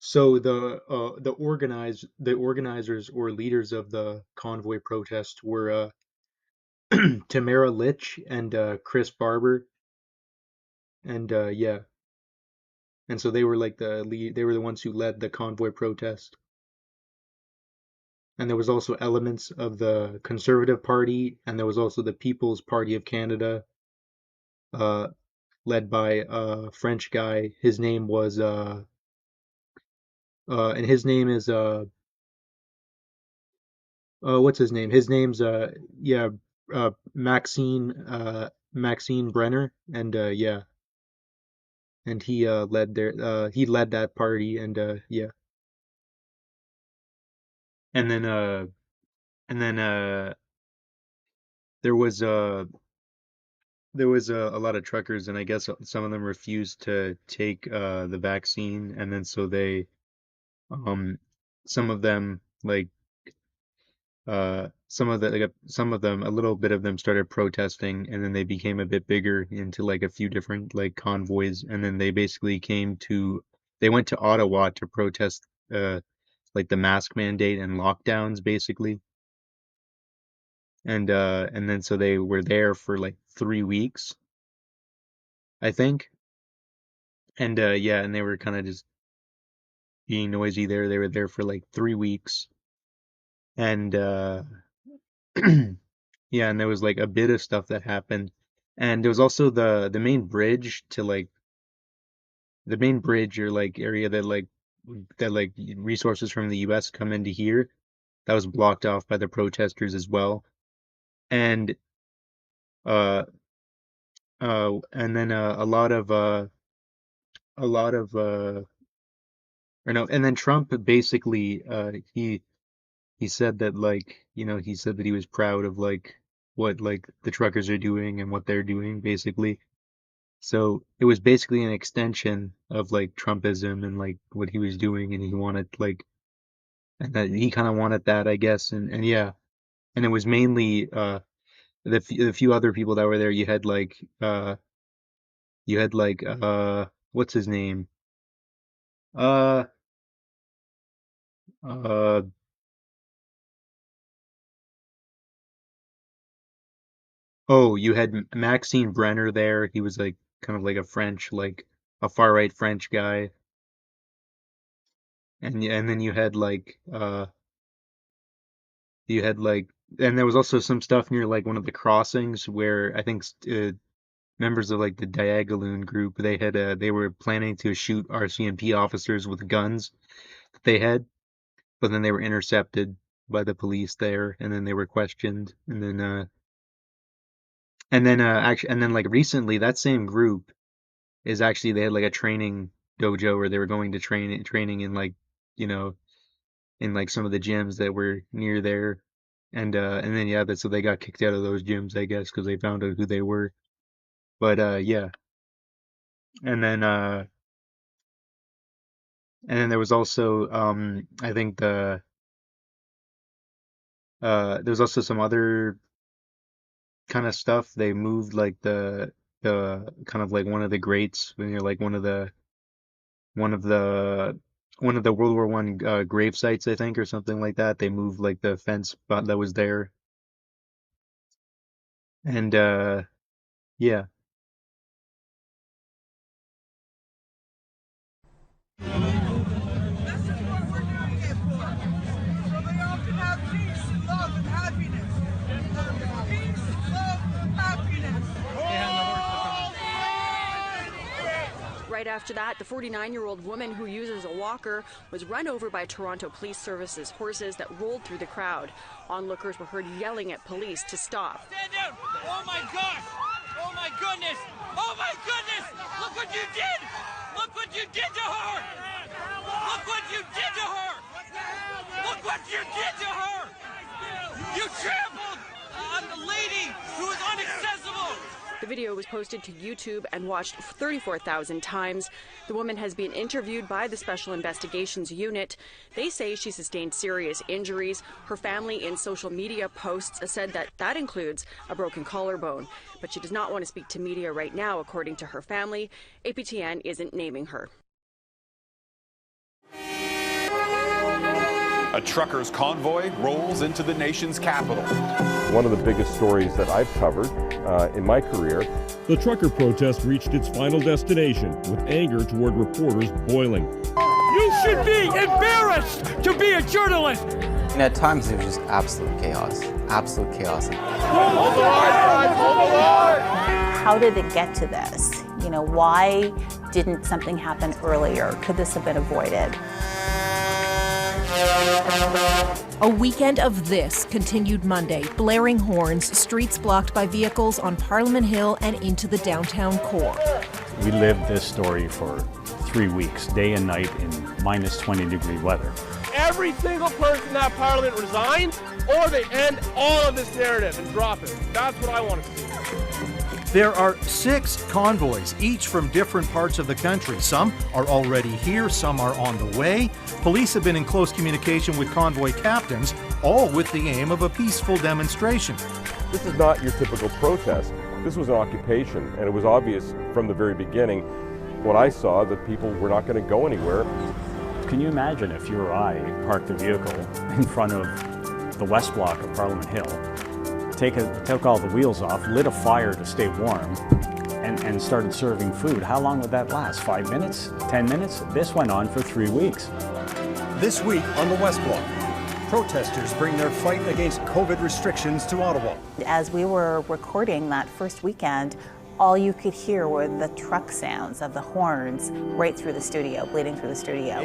So the organizers or leaders of the convoy protest were Tamara Litch and Chris Barber, and yeah, and so they were like the lead. They were the ones who led the convoy protest. And there was also elements of the Conservative Party, and there was also the People's Party of Canada, uh, led by a French guy. His name was and his name is what's his name? His name's yeah, Maxine Brenner, and yeah, and he led that party, and yeah, and then uh and then there was a lot of truckers, and I guess some of them refused to take the vaccine, and then so they um some of them some of them, a little bit of them started protesting, and then they became a bit bigger into like a few different like convoys, and then they went to Ottawa to protest like the mask mandate and lockdowns basically. And then so they were there for like 3 weeks, I think. And yeah, and they were kind of just being noisy there. They were there for like 3 weeks. And yeah, and there was like a bit of stuff that happened. And there was also the main bridge to like the main bridge or like area that like resources from the US come into here. That was blocked off by the protesters as well. And uh and then a lot of or no, and then Trump basically he said that like, he said that he was proud of like what like the truckers are doing and what they're doing basically. So it was basically an extension of like Trumpism and like what he was doing, and he wanted like, and that he kind of wanted that, I guess. And yeah, and it was mainly the few other people that were there. You had like what's his name? Uh uh oh, you had Maxine Brenner there. He was like kind of like a French, like a far right French guy. And then you had like and there was also some stuff near like one of the crossings where I think members of like the Diagoloon group, they were planning to shoot RCMP officers with guns that they had, but then they were intercepted by the police there, and then they were questioned, and then like recently that same group is actually, they had like a training dojo where they were going to training in like, you know in like some of the gyms that were near there. And then yeah, so they got kicked out of those gyms, I guess, because they found out who they were. But yeah, and then uh and then there was also I think there was also some other kind of stuff. They moved like the kind of like one of the grates when you're like one of the one of the World War One grave sites, I think, or something like that. They moved like the fence but that was there. And yeah. This is what we're doing it for. So they all can have peace and love and happiness. Peace, love, happiness. Right after that, the 49-year-old woman who uses a walker was run over by Toronto Police Service's horses that rolled through the crowd. Onlookers were heard yelling at police to stop. Stand down! Oh my gosh! Oh my goodness! Oh my goodness! Look what you did! Look what you did to her! Look what you did to her! Look what you did to her! You trampled on the lady who is inaccessible! The video was posted to YouTube and watched 34,000 times. The woman has been interviewed by the Special Investigations Unit. They say she sustained serious injuries. Her family in social media posts said that includes a broken collarbone. But she does not want to speak to media right now, according to her family. APTN isn't naming her. A truckers' convoy rolls into the nation's capital. One of the biggest stories that I've covered in my career. The trucker protest reached its final destination, with anger toward reporters boiling. You should be embarrassed to be a journalist. And at times it was just absolute chaos. Absolute chaos. How did it get to this? You know, why didn't something happen earlier? Could this have been avoided? A weekend of this continued Monday. Blaring horns, streets blocked by vehicles on Parliament Hill and into the downtown core. We lived this story for 3 weeks, day and night in minus 20-degree weather. Every single person at Parliament resign, or they end all of this narrative and drop it. That's what I want to see. There are 6 convoys, each from different parts of the country. Some are already here, some are on the way. Police have been in close communication with convoy captains, all with the aim of a peaceful demonstration. This is not your typical protest. This was an occupation, and it was obvious from the very beginning when I saw that people were not going to go anywhere. Can you imagine if you or I parked a vehicle in front of the West Block of Parliament Hill, took all the wheels off, lit a fire to stay warm, and started serving food? How long would that last? 5 minutes? 10 minutes? This went on for 3 weeks. This week on the West Block, protesters bring their fight against COVID restrictions to Ottawa. As we were recording that first weekend, all you could hear were the truck sounds of the horns right through the studio, bleeding through the studio.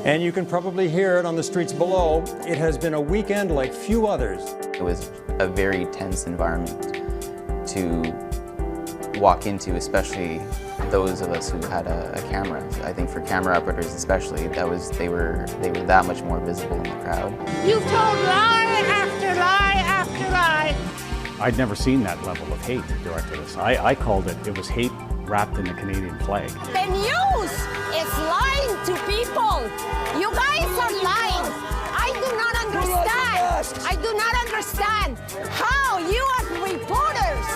And you can probably hear it on the streets below. It has been a weekend like few others. It was a very tense environment to walk into, especially those of us who had a camera. I think for camera operators especially, they were that much more visible in the crowd. You've told lie after lie after lie. I'd never seen that level of hate directed at us. I called it was hate wrapped in the Canadian flag. The news is lying to people. You guys are lying. I do not understand. I do not understand how you as reporters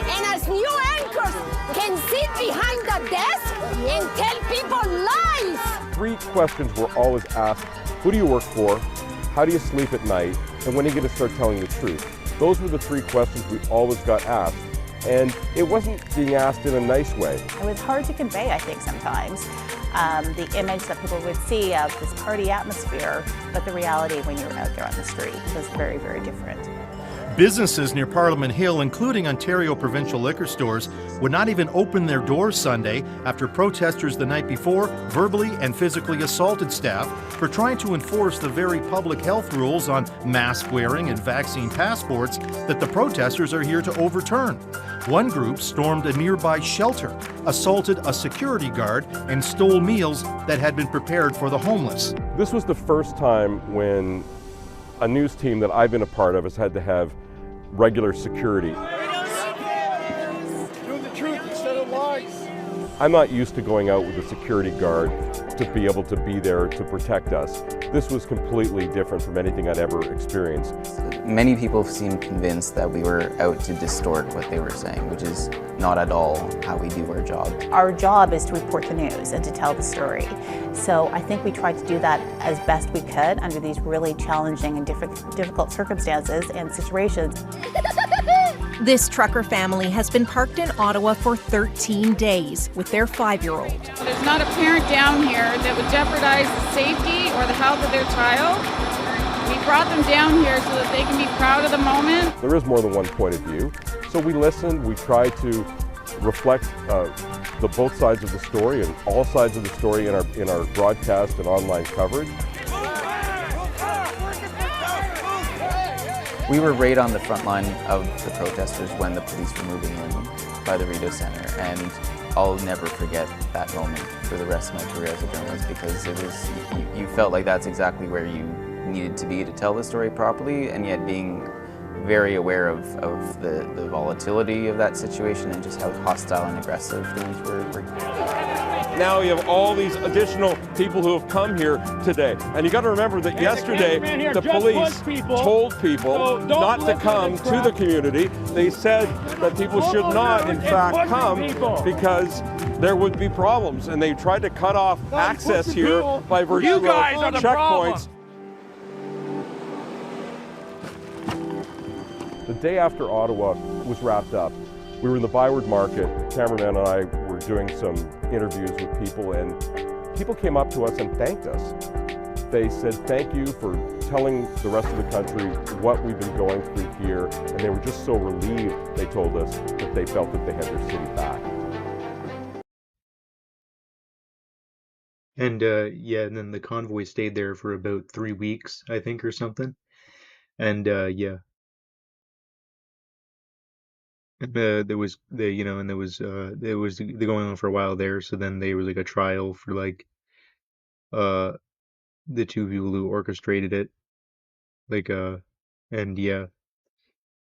and as new anchors can sit behind the desk and tell people lies. 3 questions were always asked. Who do you work for? How do you sleep at night? And when are you going to start telling the truth? Those were the 3 questions we always got asked. And it wasn't being asked in a nice way. It was hard to convey, I think, sometimes, the image that people would see of this party atmosphere, but the reality when you're out there on the street was very, very different. Businesses near Parliament Hill, including Ontario provincial liquor stores, would not even open their doors Sunday after protesters the night before verbally and physically assaulted staff for trying to enforce the very public health rules on mask wearing and vaccine passports that the protesters are here to overturn. One group stormed a nearby shelter, assaulted a security guard, and stole meals that had been prepared for the homeless. This was the first time when a news team that I've been a part of has had to have regular security. Do the truth instead of lies. I'm not used to going out with a security guard to be able to be there to protect us. This was completely different from anything I'd ever experienced. Many people seemed convinced that we were out to distort what they were saying, which is not at all how we do our job. Our job is to report the news and to tell the story. So I think we tried to do that as best we could under these really challenging and difficult circumstances and situations. This trucker family has been parked in Ottawa for 13 days with their 5-year-old. There's not a parent down here that would jeopardize the safety or the health of their child. We brought them down here so that they can be proud of the moment. There is more than one point of view, so we listened, we tried to reflect the both sides of the story and all sides of the story in our broadcast and online coverage. We were right on the front line of the protesters when the police were moving in by the Rideau Centre, and I'll never forget that moment for the rest of my career as a journalist, because it was, you felt like that's exactly where you needed to be to tell the story properly, and yet being very aware of the volatility of that situation and just how hostile and aggressive things were. Now we have all these additional people who have come here today. And you got to remember that yesterday the police told people not to come to the community. They said that people should not, in fact, come because there would be problems. And they tried to cut off access here by virtue of checkpoints. The day after Ottawa was wrapped up, we were in the Byward Market. The cameraman and I were doing some interviews with people, and people came up to us and thanked us. They said, thank you for telling the rest of the country what we've been going through here, and they were just so relieved, they told us, that they felt that they had their city back. And yeah, and then the convoy stayed there for about 3 weeks, I think, or something. And yeah, and there was and there was they're going on for a while there. So then there was like a trial for like uh the two people who orchestrated it, like and yeah,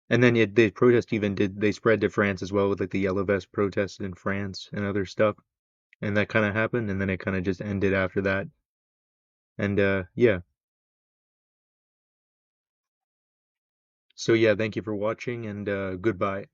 and then the protest even they spread to France as well with like the yellow vest protests in France and other stuff, and that kind of happened, and then it kind of just ended after that. And yeah, so yeah, thank you for watching, and goodbye.